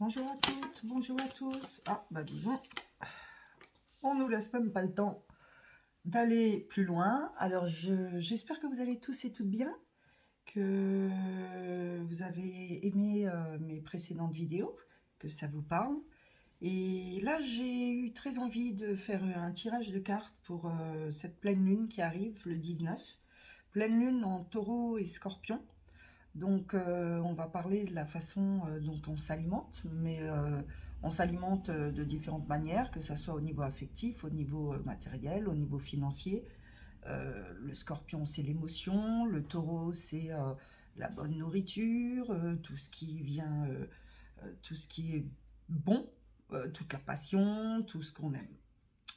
Bonjour à toutes, bonjour à tous. Ah, bah dis donc, on nous laisse même pas le temps d'aller plus loin. Alors, j'espère que vous allez tous et toutes bien, que vous avez aimé mes précédentes vidéos, que ça vous parle. Et là, j'ai eu très envie de faire un tirage de cartes pour cette pleine lune qui arrive le 19. Pleine lune en taureau et scorpion. Donc, on va parler de la façon dont on s'alimente, mais on s'alimente de différentes manières, que ce soit au niveau affectif, au niveau matériel, au niveau financier. Le scorpion, c'est l'émotion, le taureau, c'est la bonne nourriture, tout ce qui vient, tout ce qui est bon, toute la passion, tout ce qu'on aime.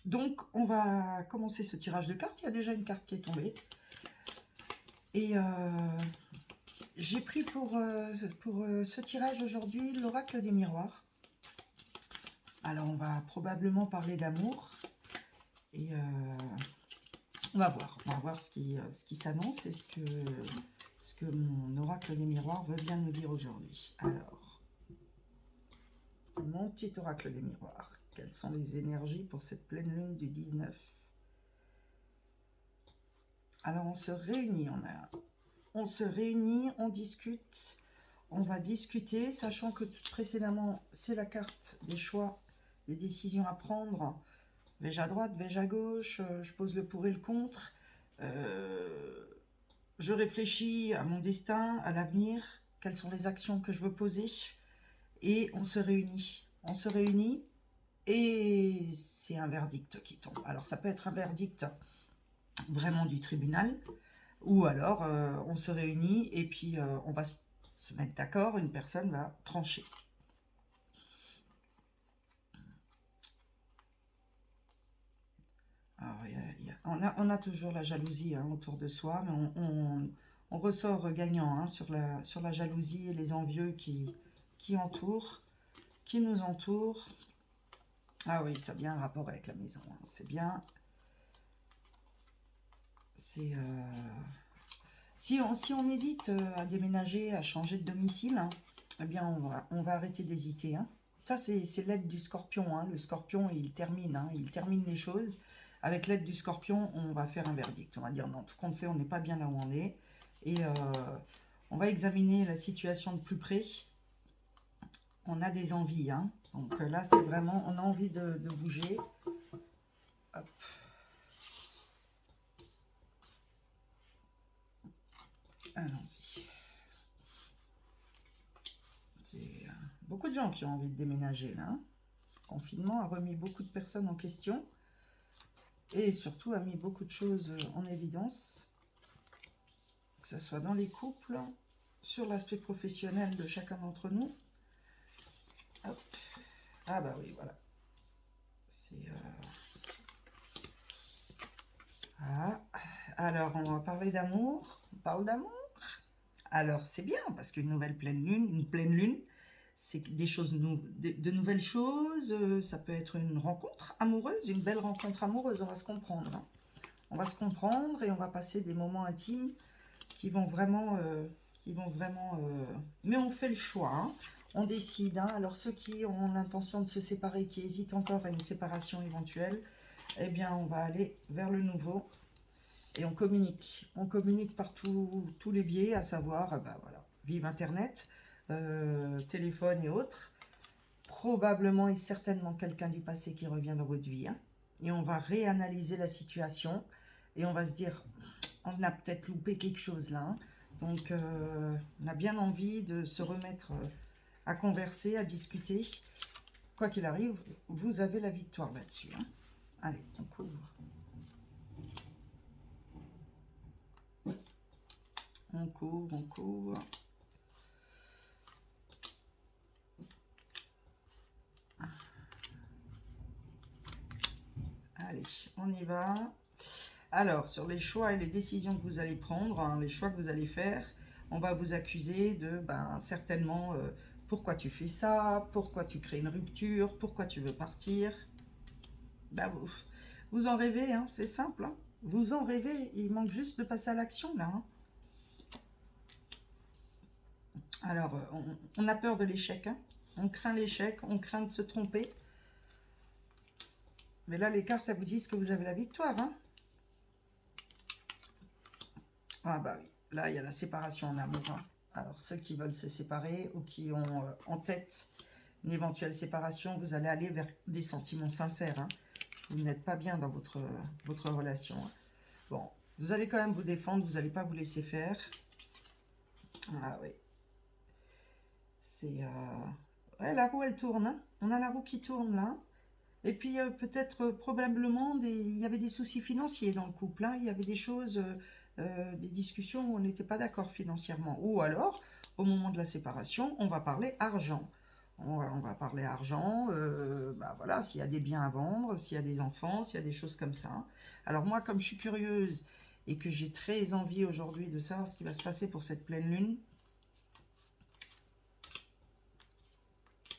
Donc, on va commencer ce tirage de cartes. Il y a déjà une carte qui est tombée. Et j'ai pris pour ce tirage aujourd'hui l'oracle des miroirs. Alors on va probablement parler d'amour et on va voir ce qui s'annonce et ce que mon oracle des miroirs veut bien nous dire aujourd'hui. Alors, mon petit oracle des miroirs, quelles sont les énergies pour cette pleine lune du 19? Alors on se réunit, on discute, on va discuter, sachant que précédemment, c'est la carte des choix, des décisions à prendre. Vais-je à droite, vais-je à gauche, je pose le pour et le contre, je réfléchis à mon destin, à l'avenir, quelles sont les actions que je veux poser, et on se réunit. On se réunit, et c'est un verdict qui tombe. Alors ça peut être un verdict vraiment du tribunal, ou alors on se réunit et puis on va se mettre d'accord, une personne va trancher. Alors, on a toujours la jalousie autour de soi, mais on ressort gagnant sur la jalousie et les envieux qui entourent, qui nous entourent. Ah oui, ça a bien un rapport avec la maison, c'est bien. C'est... Si on hésite à déménager, à changer de domicile, eh bien on va arrêter d'hésiter. Ça, c'est l'aide du scorpion. Le scorpion, il termine les choses. Avec l'aide du scorpion, on va faire un verdict. On va dire non, tout compte fait, on n'est pas bien là où on est. Et on va examiner la situation de plus près. On a des envies. Donc là, c'est vraiment, on a envie de bouger. Hop. Allons-y. C'est beaucoup de gens qui ont envie de déménager là. Le confinement a remis beaucoup de personnes en question et surtout a mis beaucoup de choses en évidence, que ce soit dans les couples, sur l'aspect professionnel de chacun d'entre nous. Hop. Ah bah oui, voilà. C'est alors, on va parler d'amour. On parle d'amour. Alors, c'est bien, parce qu'une nouvelle pleine lune, c'est des choses, de nouvelles choses. Ça peut être une rencontre amoureuse, une belle rencontre amoureuse. On va se comprendre. On va se comprendre et on va passer des moments intimes qui vont vraiment... Mais on fait le choix. On décide. Alors, ceux qui ont l'intention de se séparer, qui hésitent encore à une séparation éventuelle, eh bien, on va aller vers le nouveau. Et on communique. On communique par tous les biais, à savoir, voilà, vive Internet, téléphone et autres. Probablement et certainement quelqu'un du passé qui revient dans votre vie. Et on va réanalyser la situation. Et on va se dire, on a peut-être loupé quelque chose là. Donc, on a bien envie de se remettre à converser, à discuter. Quoi qu'il arrive, vous avez la victoire là-dessus. Allez, on couvre. On couvre. Allez, on y va. Alors, sur les choix et les décisions que vous allez prendre, les choix que vous allez faire, on va vous accuser de, certainement, pourquoi tu fais ça, pourquoi tu crées une rupture, pourquoi tu veux partir. Vous en rêvez, c'est simple. Vous en rêvez, il manque juste de passer à l'action, là. Alors, on a peur de l'échec. On craint l'échec, on craint de se tromper. Mais là, les cartes, elles vous disent que vous avez la victoire. Hein. Ah bah oui, là, il y a la séparation en amour. Hein. Alors, ceux qui veulent se séparer ou qui ont en tête une éventuelle séparation, vous allez aller vers des sentiments sincères. Hein. Vous n'êtes pas bien dans votre relation. Hein. Bon, vous allez quand même vous défendre, vous n'allez pas vous laisser faire. Ah oui. C'est... Ouais, la roue, elle tourne. Hein. On a la roue qui tourne, là. Et puis, peut-être, probablement, il y avait des soucis financiers dans le couple. Hein. Il y avait des choses, des discussions où on n'était pas d'accord financièrement. Ou alors, au moment de la séparation, on va parler argent. On va parler argent, bah voilà, s'il y a des biens à vendre, s'il y a des enfants, s'il y a des choses comme ça. Alors moi, comme je suis curieuse et que j'ai très envie aujourd'hui de savoir ce qui va se passer pour cette pleine lune,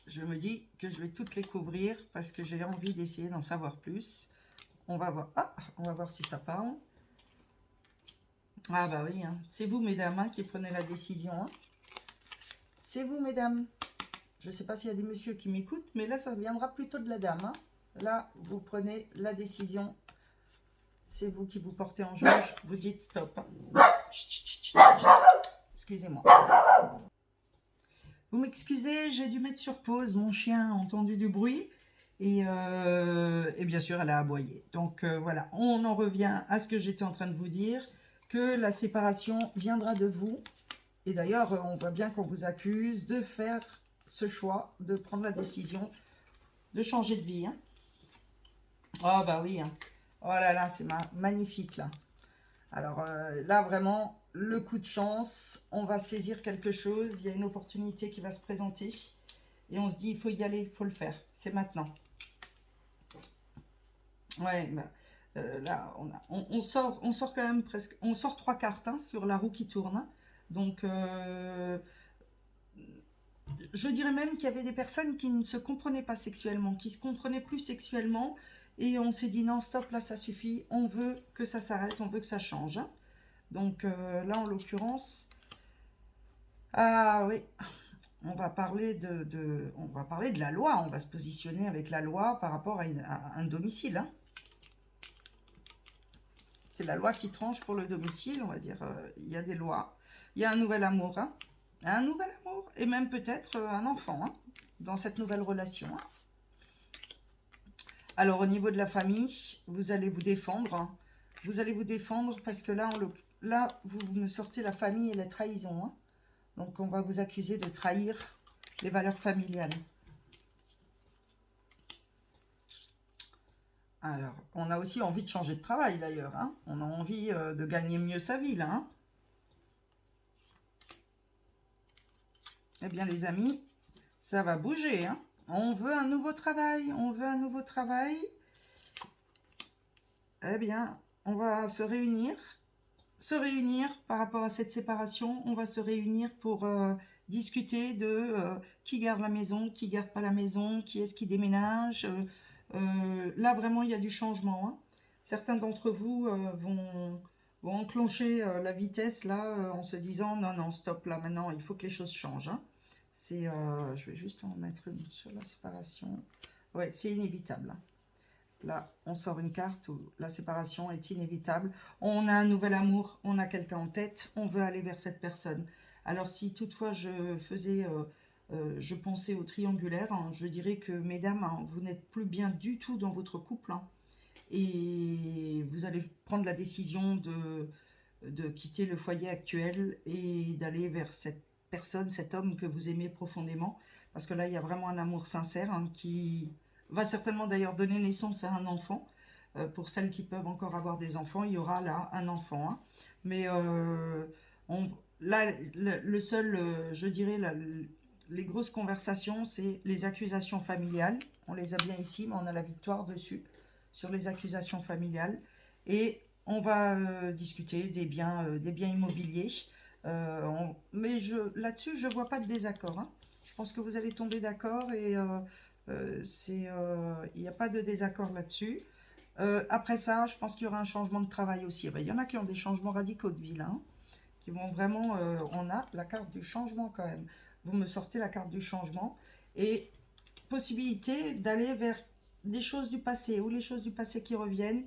je me dis que je vais toutes les couvrir parce que j'ai envie d'essayer d'en savoir plus. On va voir. Ah, on va voir si ça parle. Ah bah oui, hein. C'est vous, mesdames, hein, qui prenez la décision. Hein. C'est vous, mesdames. Je ne sais pas s'il y a des messieurs qui m'écoutent, mais là, ça viendra plutôt de la dame. Hein. Là, vous prenez la décision. C'est vous qui vous portez en jauge. Vous dites stop. Excusez-moi. Vous m'excusez, j'ai dû mettre sur pause. Mon chien a entendu du bruit. Et bien sûr, elle a aboyé. Donc voilà, on en revient à ce que j'étais en train de vous dire, que la séparation viendra de vous. Et d'ailleurs, on voit bien qu'on vous accuse de faire ce choix, de prendre la décision de changer de vie. Hein. Oh bah oui, hein. Oh là là, c'est magnifique là. Alors là, vraiment, le coup de chance, on va saisir quelque chose, il y a une opportunité qui va se présenter. Et on se dit, il faut y aller, il faut le faire, c'est maintenant. Ouais, bah, là, on sort quand même presque, on sort 3 cartes hein, sur la roue qui tourne. Hein. Donc, je dirais même qu'il y avait des personnes qui ne se comprenaient pas sexuellement, qui se comprenaient plus sexuellement. Et on s'est dit, non, stop, là, ça suffit. On veut que ça s'arrête, on veut que ça change. Hein. Donc, là, en l'occurrence, ah oui, on va parler on va parler de la loi. On va se positionner avec la loi par rapport à un domicile. Hein. C'est la loi qui tranche pour le domicile, on va dire. Il y a des lois. Il y a un nouvel amour. Hein. Un nouvel amour. Et même peut-être un enfant hein, dans cette nouvelle relation. Hein. Alors, au niveau de la famille, vous allez vous défendre. Hein. Vous allez vous défendre parce que là, vous me sortez la famille et la trahison. Hein. Donc, on va vous accuser de trahir les valeurs familiales. Alors, on a aussi envie de changer de travail d'ailleurs. Hein. On a envie de gagner mieux sa vie là. Hein. Eh bien les amis, ça va bouger. Hein. On veut un nouveau travail. On veut un nouveau travail. Eh bien, on va se réunir. Se réunir par rapport à cette séparation. On va se réunir pour discuter de qui garde la maison, qui garde pas la maison, qui est-ce qui déménage. Là, vraiment, il y a du changement. Hein. Certains d'entre vous vont enclencher la vitesse là en se disant non, non, stop, là maintenant, il faut que les choses changent. Hein. Je vais juste en mettre une sur la séparation. Ouais, c'est inévitable. Hein. Là, on sort une carte où la séparation est inévitable. On a un nouvel amour, on a quelqu'un en tête, on veut aller vers cette personne. Alors, si toutefois je pensais au triangulaire, hein, je dirais que, mesdames, hein, vous n'êtes plus bien du tout dans votre couple. Hein, et vous allez prendre la décision de quitter le foyer actuel et d'aller vers cette personne, cet homme que vous aimez profondément. Parce que là, il y a vraiment un amour sincère hein, qui va certainement d'ailleurs donner naissance à un enfant. Pour celles qui peuvent encore avoir des enfants, il y aura là un enfant. Hein. Mais là, le seul, je dirais, les grosses conversations, c'est les accusations familiales. On les a bien ici, mais on a la victoire dessus, sur les accusations familiales. Et on va discuter des biens immobiliers. Mais là-dessus, je ne vois pas de désaccord. Hein. Je pense que vous allez tomber d'accord et il n'y a pas de désaccord là-dessus. Après ça, je pense qu'il y aura un changement de travail aussi. Il y en a qui ont des changements radicaux de vie, là, hein, qui vont vraiment... on a la carte du changement quand même. Vous me sortez la carte du changement. et possibilité d'aller vers des choses du passé ou les choses du passé qui reviennent,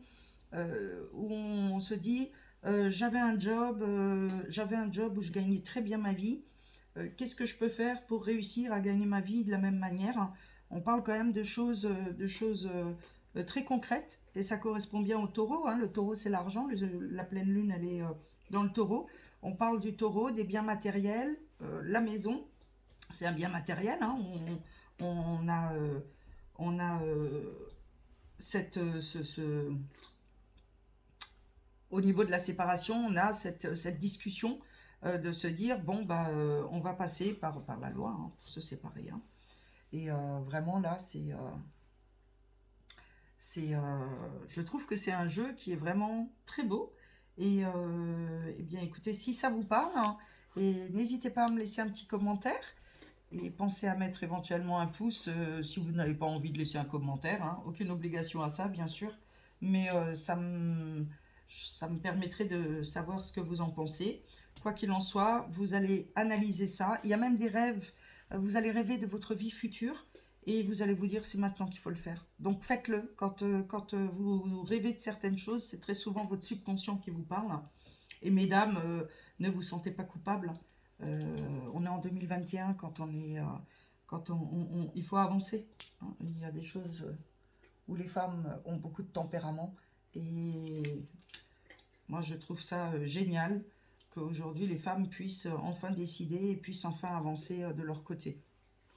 où on se dit j'avais un job où je gagnais très bien ma vie. Qu'est-ce que je peux faire pour réussir à gagner ma vie de la même manière? On parle quand même de choses très concrètes et ça correspond bien au taureau, hein. Le taureau, c'est l'argent. La pleine lune, elle est dans le taureau. On parle du taureau, des biens matériels, la maison, c'est un bien matériel, hein. On a, on a au niveau de la séparation, on a cette discussion de se dire, bon, bah, on va passer par la loi, hein, pour se séparer, hein. Et vraiment, là, je trouve que c'est un jeu qui est vraiment très beau. Et eh bien, écoutez, si ça vous parle, hein, et n'hésitez pas à me laisser un petit commentaire. Et pensez à mettre éventuellement un pouce si vous n'avez pas envie de laisser un commentaire, hein. Aucune obligation à ça, bien sûr. Mais ça me permettrait de savoir ce que vous en pensez. Quoi qu'il en soit, vous allez analyser ça. Il y a même des rêves. Vous allez rêver de votre vie future et vous allez vous dire c'est maintenant qu'il faut le faire. Donc faites-le. Quand vous rêvez de certaines choses, c'est très souvent votre subconscient qui vous parle. Et mesdames, ne vous sentez pas coupable. On est en 2021 quand on est, il faut avancer, hein. Il y a des choses où les femmes ont beaucoup de tempérament et moi je trouve ça génial qu'aujourd'hui les femmes puissent enfin décider et puissent enfin avancer de leur côté,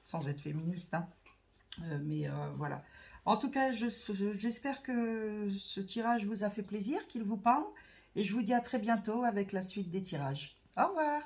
sans être féministe, hein. Mais voilà. En tout cas, j'espère que ce tirage vous a fait plaisir, qu'il vous parle et je vous dis à très bientôt avec la suite des tirages. Au revoir.